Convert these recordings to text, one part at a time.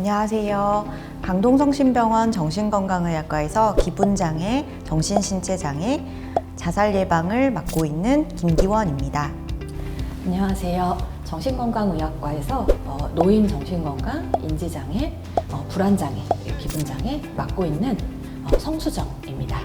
안녕하세요. 강동성심병원 정신건강의학과에서 기분장애, 정신신체장애, 자살 예방을 맡고 있는 김기원입니다. 안녕하세요. 정신건강의학과에서 노인 정신건강, 인지장애, 불안장애, 기분장애 맡고 있는 성수정입니다.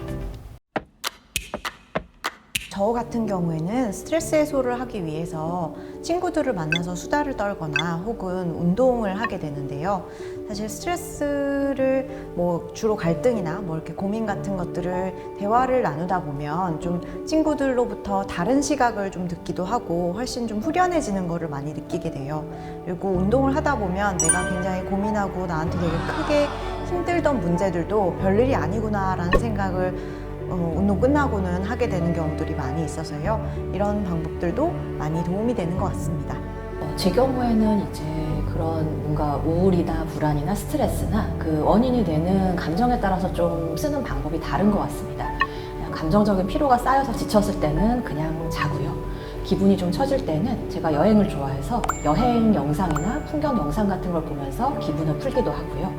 저 같은 경우에는 스트레스 해소를 하기 위해서 친구들을 만나서 수다를 떨거나 혹은 운동을 하게 되는데요. 사실 스트레스를 주로 갈등이나 이렇게 고민 같은 것들을 대화를 나누다 보면 좀 친구들로부터 다른 시각을 좀 듣기도 하고 훨씬 좀 후련해지는 거를 많이 느끼게 돼요. 그리고 운동을 하다 보면 내가 굉장히 고민하고 나한테 되게 크게 힘들던 문제들도 별일이 아니구나 라는 생각을 운동 끝나고는 하게 되는 경우들이 많이 있어서요. 이런 방법들도 많이 도움이 되는 것 같습니다. 제 경우에는 이제 그런 뭔가 우울이나 불안이나 스트레스나 그 원인이 되는 감정에 따라서 좀 쓰는 방법이 다른 것 같습니다. 그냥 감정적인 피로가 쌓여서 지쳤을 때는 그냥 자고요. 기분이 좀 처질 때는 제가 여행을 좋아해서 여행 영상이나 풍경 영상 같은 걸 보면서 기분을 풀기도 하고요.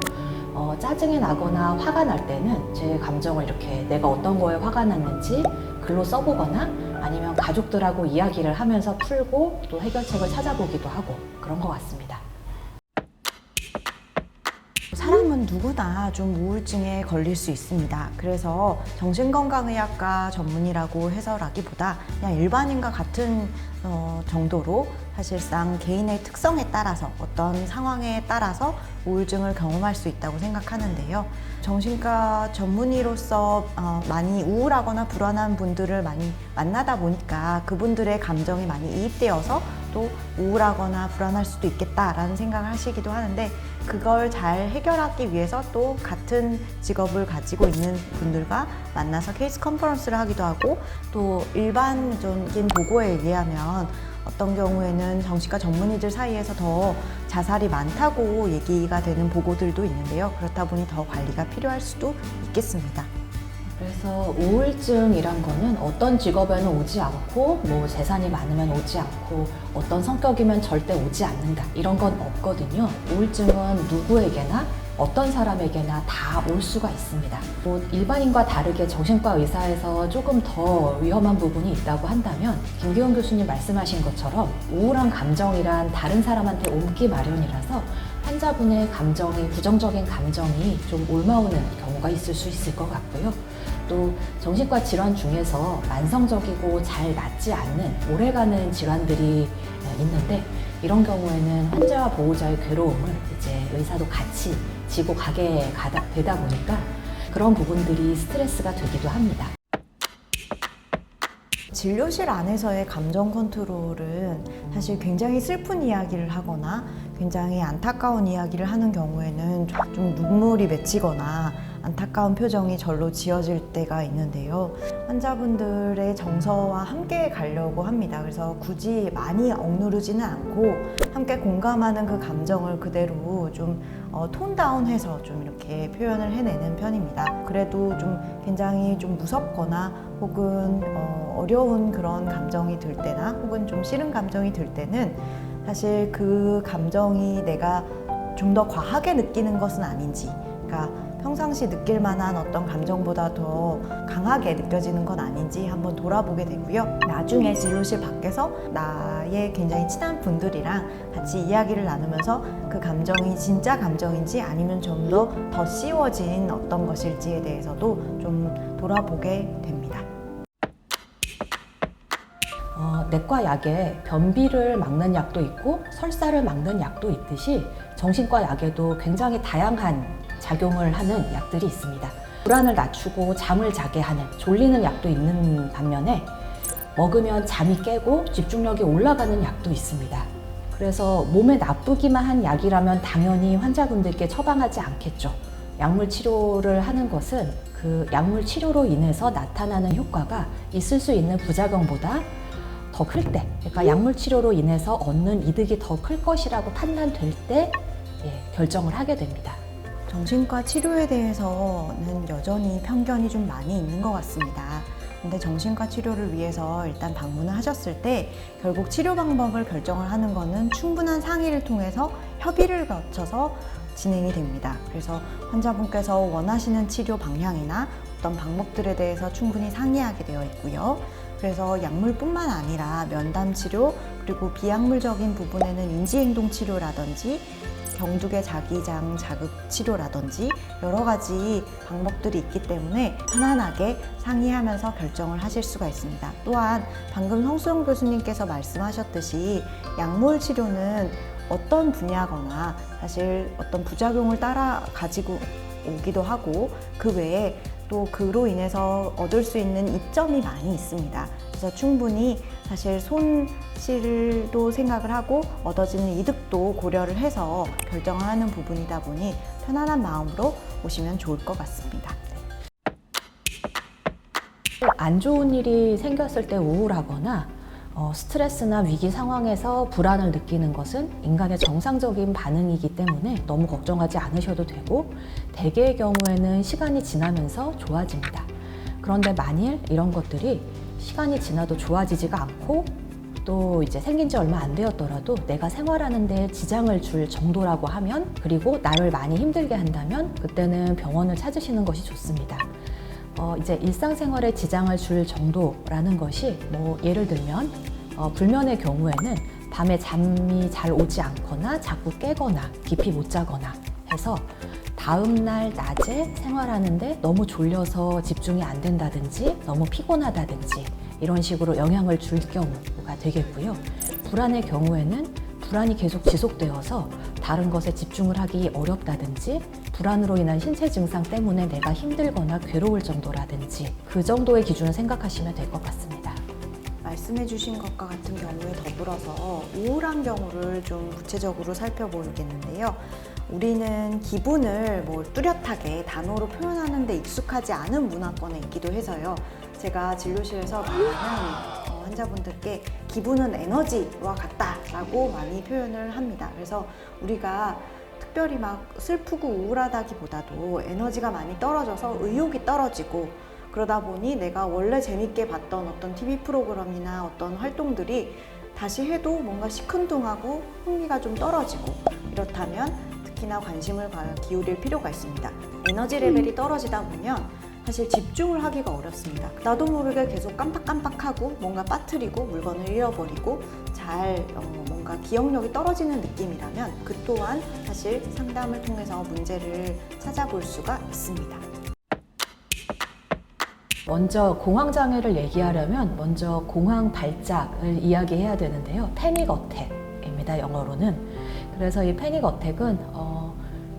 짜증이 나거나 화가 날 때는 제 감정을 이렇게 내가 어떤 거에 화가 났는지 글로 써보거나 아니면 가족들하고 이야기를 하면서 풀고 또 해결책을 찾아보기도 하고 그런 것 같습니다. 사람은 누구나 좀 우울증에 걸릴 수 있습니다. 그래서 정신건강의학과 전문이라고 해서라기보다 그냥 일반인과 같은 정도로 사실상 개인의 특성에 따라서 어떤 상황에 따라서 우울증을 경험할 수 있다고 생각하는데요. 정신과 전문의로서 많이 우울하거나 불안한 분들을 많이 만나다 보니까 그분들의 감정이 많이 이입되어서 또 우울하거나 불안할 수도 있겠다라는 생각을 하시기도 하는데, 그걸 잘 해결하기 위해서 또 같은 직업을 가지고 있는 분들과 만나서 케이스 컨퍼런스를 하기도 하고, 또 일반적인 보고에 의하면 어떤 경우에는 정신과 전문의들 사이에서 더 자살이 많다고 얘기가 되는 보고들도 있는데요. 그렇다 보니 더 관리가 필요할 수도 있겠습니다. 그래서 우울증이란 거는 어떤 직업에는 오지 않고 재산이 많으면 오지 않고 어떤 성격이면 절대 오지 않는다 이런 건 없거든요. 우울증은 누구에게나 어떤 사람에게나 다 올 수가 있습니다. 일반인과 다르게 정신과 의사에서 조금 더 위험한 부분이 있다고 한다면 김기원 교수님 말씀하신 것처럼 우울한 감정이란 다른 사람한테 옮기 마련이라서 환자분의 감정이, 부정적인 감정이 좀 옮아오는 경우가 있을 수 있을 것 같고요. 또 정신과 질환 중에서 만성적이고 잘 낫지 않는 오래가는 질환들이 있는데, 이런 경우에는 환자와 보호자의 괴로움을 이제 의사도 같이 지고 가게 되다 보니까 그런 부분들이 스트레스가 되기도 합니다. 진료실 안에서의 감정 컨트롤은 사실 굉장히 슬픈 이야기를 하거나 굉장히 안타까운 이야기를 하는 경우에는 좀 눈물이 맺히거나 안타까운 표정이 절로 지어질 때가 있는데요. 환자분들의 정서와 함께 가려고 합니다. 그래서 굳이 많이 억누르지는 않고 함께 공감하는 그 감정을 그대로 좀 톤 다운해서 좀 이렇게 표현을 해내는 편입니다. 그래도 좀 굉장히 좀 무섭거나 혹은 어려운 그런 감정이 들 때나 혹은 좀 싫은 감정이 들 때는 사실 그 감정이 내가 좀 더 과하게 느끼는 것은 아닌지, 그러니까 평상시 느낄 만한 어떤 감정보다 더 강하게 느껴지는 건 아닌지 한번 돌아보게 되고요. 나중에 진료실 밖에서 나의 굉장히 친한 분들이랑 같이 이야기를 나누면서 그 감정이 진짜 감정인지 아니면 좀 더 씌워진 어떤 것일지에 대해서도 좀 돌아보게 됩니다. 내과 약에 변비를 막는 약도 있고 설사를 막는 약도 있듯이 정신과 약에도 굉장히 다양한 작용을 하는 약들이 있습니다. 불안을 낮추고 잠을 자게 하는 졸리는 약도 있는 반면에 먹으면 잠이 깨고 집중력이 올라가는 약도 있습니다. 그래서 몸에 나쁘기만 한 약이라면 당연히 환자분들께 처방하지 않겠죠. 약물 치료를 하는 것은 그 약물 치료로 인해서 나타나는 효과가 있을 수 있는 부작용보다 더 클 때, 그러니까 약물 치료로 인해서 얻는 이득이 더 클 것이라고 판단될 때 결정을 하게 됩니다. 정신과 치료에 대해서는 여전히 편견이 좀 많이 있는 것 같습니다. 근데 정신과 치료를 위해서 일단 방문을 하셨을 때 결국 치료 방법을 결정을 하는 거는 충분한 상의를 통해서 협의를 거쳐서 진행이 됩니다. 그래서 환자분께서 원하시는 치료 방향이나 어떤 방법들에 대해서 충분히 상의하게 되어 있고요. 그래서 약물뿐만 아니라 면담 치료, 그리고 비약물적인 부분에는 인지행동 치료라든지 경두개 자기장 자극 치료라든지 여러 가지 방법들이 있기 때문에 편안하게 상의하면서 결정을 하실 수가 있습니다. 또한 방금 성수영 교수님께서 말씀하셨듯이 약물 치료는 어떤 분야거나 사실 어떤 부작용을 따라 가지고 오기도 하고 그 외에 또 그로 인해서 얻을 수 있는 이점이 많이 있습니다. 그래서 충분히 사실 손실도 생각을 하고 얻어지는 이득도 고려를 해서 결정을 하는 부분이다 보니 편안한 마음으로 오시면 좋을 것 같습니다. 안 좋은 일이 생겼을 때 우울하거나 스트레스나 위기 상황에서 불안을 느끼는 것은 인간의 정상적인 반응이기 때문에 너무 걱정하지 않으셔도 되고, 대개의 경우에는 시간이 지나면서 좋아집니다. 그런데 만일 이런 것들이 시간이 지나도 좋아지지가 않고 또 이제 생긴 지 얼마 안 되었더라도 내가 생활하는 데 지장을 줄 정도라고 하면, 그리고 나를 많이 힘들게 한다면 그때는 병원을 찾으시는 것이 좋습니다. 이제 일상생활에 지장을 줄 정도라는 것이 예를 들면 불면의 경우에는 밤에 잠이 잘 오지 않거나 자꾸 깨거나 깊이 못 자거나 해서 다음날 낮에 생활하는데 너무 졸려서 집중이 안 된다든지 너무 피곤하다든지 이런 식으로 영향을 줄 경우가 되겠고요. 불안의 경우에는 불안이 계속 지속되어서 다른 것에 집중을 하기 어렵다든지 불안으로 인한 신체 증상 때문에 내가 힘들거나 괴로울 정도라든지 그 정도의 기준을 생각하시면 될 것 같습니다. 말씀해 주신 것과 같은 경우에 더불어서 우울한 경우를 좀 구체적으로 살펴보겠는데요. 우리는 기분을 뚜렷하게 단어로 표현하는 데 익숙하지 않은 문화권에 있기도 해서요. 제가 진료실에서 많은 환자분들께 기분은 에너지와 같다라고 많이 표현을 합니다. 그래서 우리가 특별히 막 슬프고 우울하다기보다도 에너지가 많이 떨어져서 의욕이 떨어지고, 그러다 보니 내가 원래 재밌게 봤던 어떤 TV 프로그램이나 어떤 활동들이 다시 해도 뭔가 시큰둥하고 흥미가 좀 떨어지고, 이렇다면 특히나 관심을 기울일 필요가 있습니다. 에너지 레벨이 떨어지다 보면 사실 집중을 하기가 어렵습니다. 나도 모르게 계속 깜빡깜빡하고 뭔가 빠뜨리고 물건을 잃어버리고 뭔가 기억력이 떨어지는 느낌이라면 그 또한 사실 상담을 통해서 문제를 찾아볼 수가 있습니다. 먼저 공황장애를 얘기하려면 먼저 공황 발작을 이야기해야 되는데요. 패닉 어택입니다, 영어로는. 그래서 이 패닉 어택은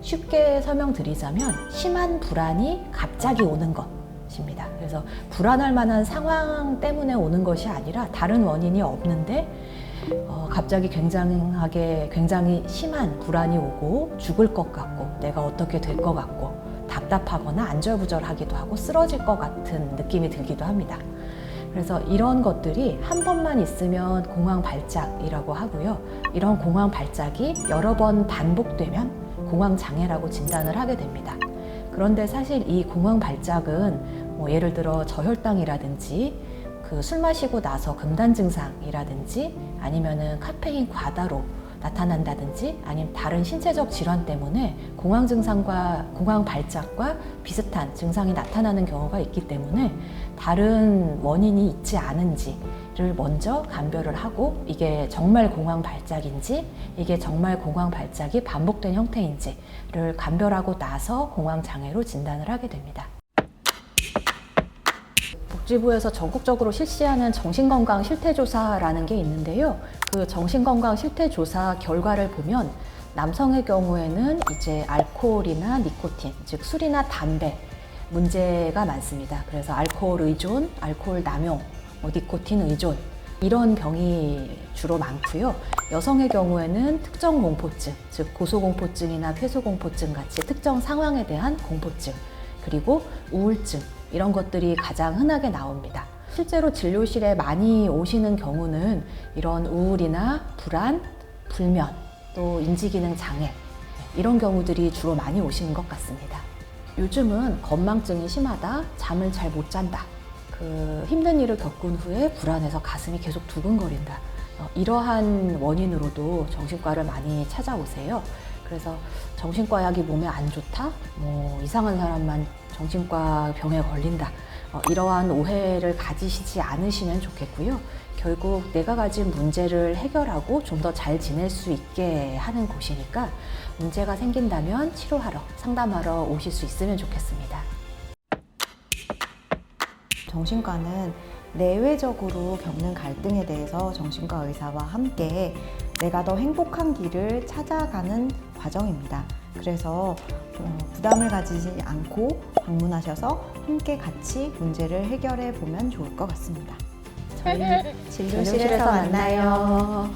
쉽게 설명드리자면 심한 불안이 갑자기 오는 것입니다. 그래서 불안할 만한 상황 때문에 오는 것이 아니라 다른 원인이 없는데 갑자기 굉장히 심한 불안이 오고 죽을 것 같고 내가 어떻게 될 것 같고 답답하거나 안절부절하기도 하고 쓰러질 것 같은 느낌이 들기도 합니다. 그래서 이런 것들이 한 번만 있으면 공황 발작이라고 하고요. 이런 공황 발작이 여러 번 반복되면 공황 장애라고 진단을 하게 됩니다. 그런데 사실 이 공황 발작은 예를 들어 저혈당이라든지 술 마시고 나서 금단 증상이라든지 아니면은 카페인 과다로 나타난다든지 아니면 다른 신체적 질환 때문에 공황 증상과 공황 발작과 비슷한 증상이 나타나는 경우가 있기 때문에 다른 원인이 있지 않은지를 먼저 감별을 하고 이게 정말 공황 발작인지 이게 정말 공황 발작이 반복된 형태인지를 감별하고 나서 공황 장애로 진단을 하게 됩니다. 복지부에서 전국적으로 실시하는 정신건강 실태조사라는 게 있는데요. 그 정신건강 실태조사 결과를 보면 남성의 경우에는 이제 알코올이나 니코틴, 즉 술이나 담배 문제가 많습니다. 그래서 알코올 의존, 알코올 남용, 니코틴 의존 이런 병이 주로 많고요. 여성의 경우에는 특정 공포증, 즉 고소공포증이나 폐소공포증 같이 특정 상황에 대한 공포증, 그리고 우울증 이런 것들이 가장 흔하게 나옵니다. 실제로 진료실에 많이 오시는 경우는 이런 우울이나 불안, 불면, 또 인지기능 장애 이런 경우들이 주로 많이 오시는 것 같습니다. 요즘은 건망증이 심하다, 잠을 잘 못 잔다, 힘든 일을 겪은 후에 불안해서 가슴이 계속 두근거린다 이러한 원인으로도 정신과를 많이 찾아오세요. 그래서 정신과 약이 몸에 안 좋다? 뭐 이상한 사람만 정신과 병에 걸린다. 이러한 오해를 가지시지 않으시면 좋겠고요. 결국 내가 가진 문제를 해결하고 좀 더 잘 지낼 수 있게 하는 곳이니까 문제가 생긴다면 치료하러, 상담하러 오실 수 있으면 좋겠습니다. 정신과는 내외적으로 겪는 갈등에 대해서 정신과 의사와 함께 내가 더 행복한 길을 찾아가는 과정입니다. 그래서 부담을 가지지 않고 방문하셔서 함께 같이 문제를 해결해 보면 좋을 것 같습니다. 저희 진료실에서 만나요.